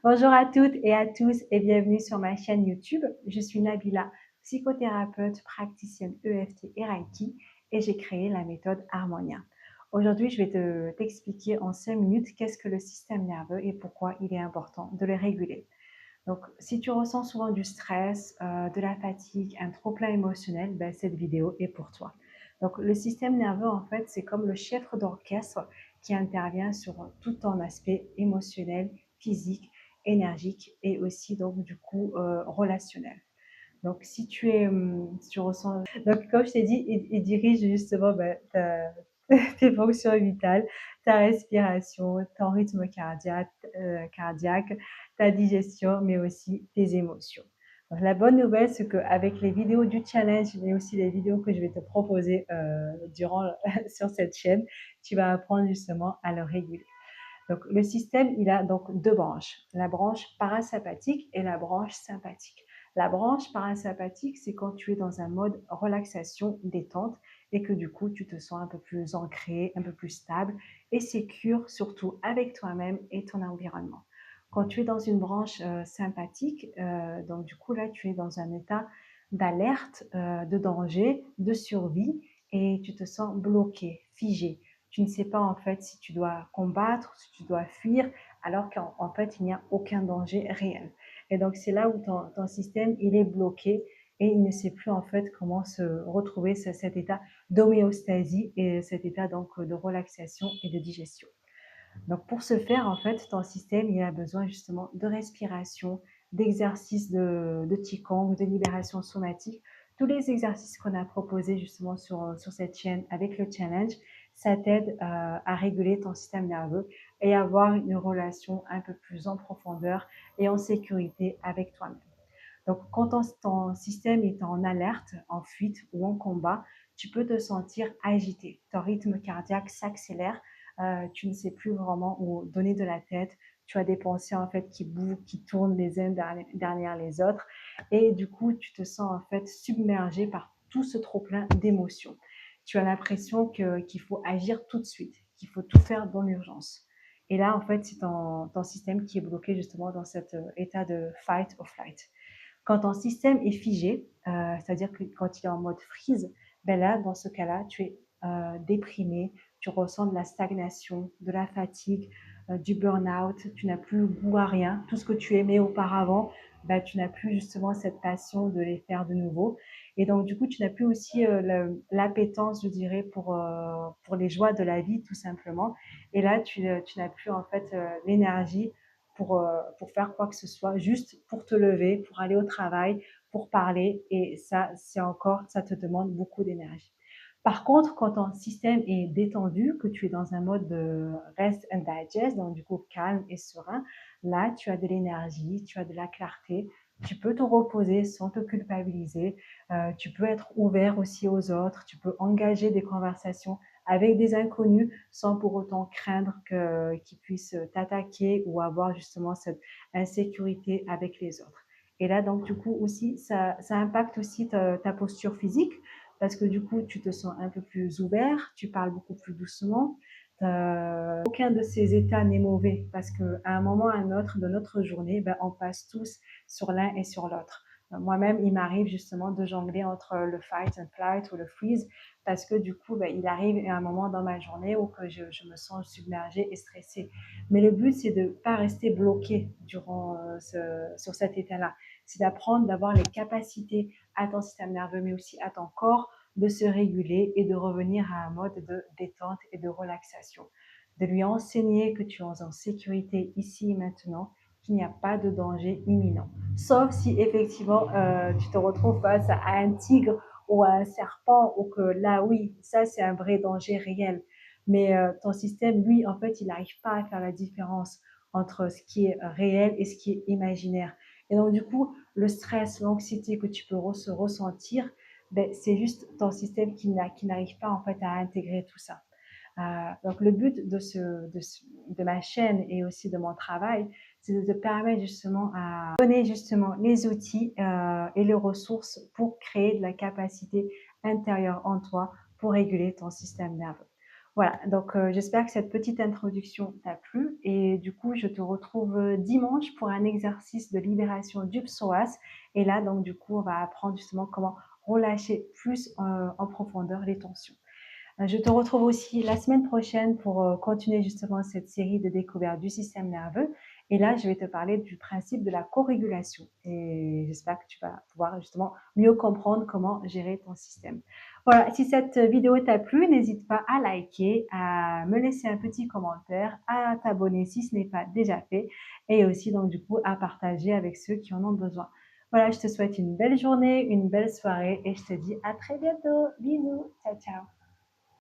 Bonjour à toutes et à tous et bienvenue sur ma chaîne YouTube. Je suis Nabila, psychothérapeute, praticienne EFT et Reiki et j'ai créé la méthode Harmonia. Aujourd'hui, je vais t'expliquer en 5 minutes qu'est-ce que le système nerveux et pourquoi il est important de le réguler. Donc, si tu ressens souvent du stress, de la fatigue, un trop-plein émotionnel, ben, cette vidéo est pour toi. Donc, le système nerveux, en fait, c'est comme le chef d'orchestre qui intervient sur tout ton aspect émotionnel, physique, énergique et aussi, donc, du coup, relationnel. Donc, si tu ressens, donc, comme je t'ai dit, il dirige justement ben, tes fonctions vitales, ta respiration, ton rythme cardiaque, ta digestion, mais aussi tes émotions. Donc, la bonne nouvelle, c'est qu'avec les vidéos du challenge, mais aussi les vidéos que je vais te proposer sur cette chaîne, tu vas apprendre justement à le réguler. Donc, le système, il a donc deux branches, la branche parasympathique et la branche sympathique. La branche parasympathique, c'est quand tu es dans un mode relaxation, détente et que du coup, tu te sens un peu plus ancré, un peu plus stable et sécure, surtout avec toi-même et ton environnement. Quand tu es dans une branche sympathique, donc du coup, là, tu es dans un état d'alerte, de danger, de survie et tu te sens bloqué, figé. Tu ne sais pas en fait si tu dois combattre, si tu dois fuir, alors qu'en fait, il n'y a aucun danger réel. Et donc, c'est là où ton système, il est bloqué et il ne sait plus en fait comment se retrouver cet état d'homéostasie et cet état donc de relaxation et de digestion. Donc, pour ce faire, en fait, ton système, il a besoin justement de respiration, d'exercices de Qigong, de libération somatique. Tous les exercices qu'on a proposés justement sur cette chaîne avec le challenge, ça t'aide à réguler ton système nerveux et avoir une relation un peu plus en profondeur et en sécurité avec toi-même. Donc, quand ton système est en alerte, en fuite ou en combat, tu peux te sentir agité. Ton rythme cardiaque s'accélère. Tu ne sais plus vraiment où donner de la tête. Tu as des pensées en fait qui bougent, qui tournent les unes derrière les autres. Et du coup, tu te sens en fait submergé par tout ce trop-plein d'émotions. Tu as l'impression qu'il faut agir tout de suite, qu'il faut tout faire dans l'urgence. Et là, en fait, c'est ton système qui est bloqué justement dans cet état de fight or flight. Quand ton système est figé, c'est-à-dire que quand il est en mode freeze, ben là, dans ce cas-là, tu es déprimé, tu ressens de la stagnation, de la fatigue, du burn-out, tu n'as plus goût à rien. Tout ce que tu aimais auparavant, ben, tu n'as plus justement cette passion de les faire de nouveau. Et donc, du coup, tu n'as plus aussi l'appétence, je dirais, pour les joies de la vie, tout simplement. Et là, tu n'as plus en fait l'énergie pour faire quoi que ce soit, juste pour te lever, pour aller au travail, pour parler. Et ça, ça te demande beaucoup d'énergie. Par contre, quand ton système est détendu, que tu es dans un mode de rest and digest, donc du coup calme et serein, là, tu as de l'énergie, tu as de la clarté, tu peux te reposer sans te culpabiliser, tu peux être ouvert aussi aux autres, tu peux engager des conversations avec des inconnus sans pour autant craindre qu'ils puissent t'attaquer ou avoir justement cette insécurité avec les autres. Et là, donc, du coup, aussi, ça impacte aussi ta posture physique parce que du coup, tu te sens un peu plus ouvert, tu parles beaucoup plus doucement. Aucun de ces états n'est mauvais parce qu'à un moment ou à un autre de notre journée, ben, on passe tous sur l'un et sur l'autre. Moi-même, il m'arrive justement de jongler entre le fight and flight ou le freeze parce que du coup, ben, il arrive à un moment dans ma journée où que je me sens submergée et stressée. Mais le but, c'est de ne pas rester bloqué durant sur cet état-là. C'est d'apprendre d'avoir les capacités à ton système nerveux, mais aussi à ton corps, de se réguler et de revenir à un mode de détente et de relaxation. De lui enseigner que tu es en sécurité ici et maintenant, qu'il n'y a pas de danger imminent. Sauf si effectivement tu te retrouves face à un tigre ou à un serpent, ou que là, oui, ça c'est un vrai danger réel. Mais ton système, lui, en fait, il n'arrive pas à faire la différence entre ce qui est réel et ce qui est imaginaire. Et donc, du coup, le stress, l'anxiété que tu peux ressentir, ben, c'est juste ton système qui n'arrive pas en fait à intégrer tout ça. Donc le but de ma chaîne et aussi de mon travail, c'est de te permettre justement à donner justement les outils et les ressources pour créer de la capacité intérieure en toi pour réguler ton système nerveux. Voilà, donc j'espère que cette petite introduction t'a plu et du coup, je te retrouve, dimanche pour un exercice de libération du psoas et là, donc du coup, on va apprendre justement comment relâcher plus, en profondeur les tensions. Je te retrouve aussi la semaine prochaine pour, continuer justement cette série de découvertes du système nerveux et là, je vais te parler du principe de la corégulation et j'espère que tu vas pouvoir justement mieux comprendre comment gérer ton système. Voilà, si cette vidéo t'a plu, n'hésite pas à liker, à me laisser un petit commentaire, à t'abonner si ce n'est pas déjà fait et aussi donc du coup à partager avec ceux qui en ont besoin. Voilà, je te souhaite une belle journée, une belle soirée et je te dis à très bientôt. Bisous, ciao ciao.